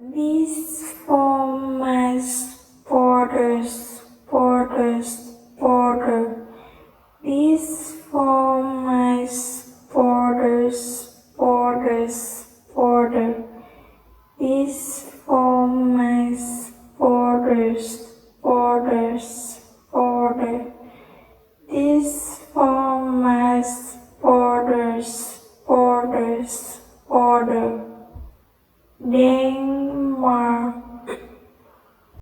These form as borders, borders, border. These form as borders, borders, border. These form as borders, borders, border. These form as borders,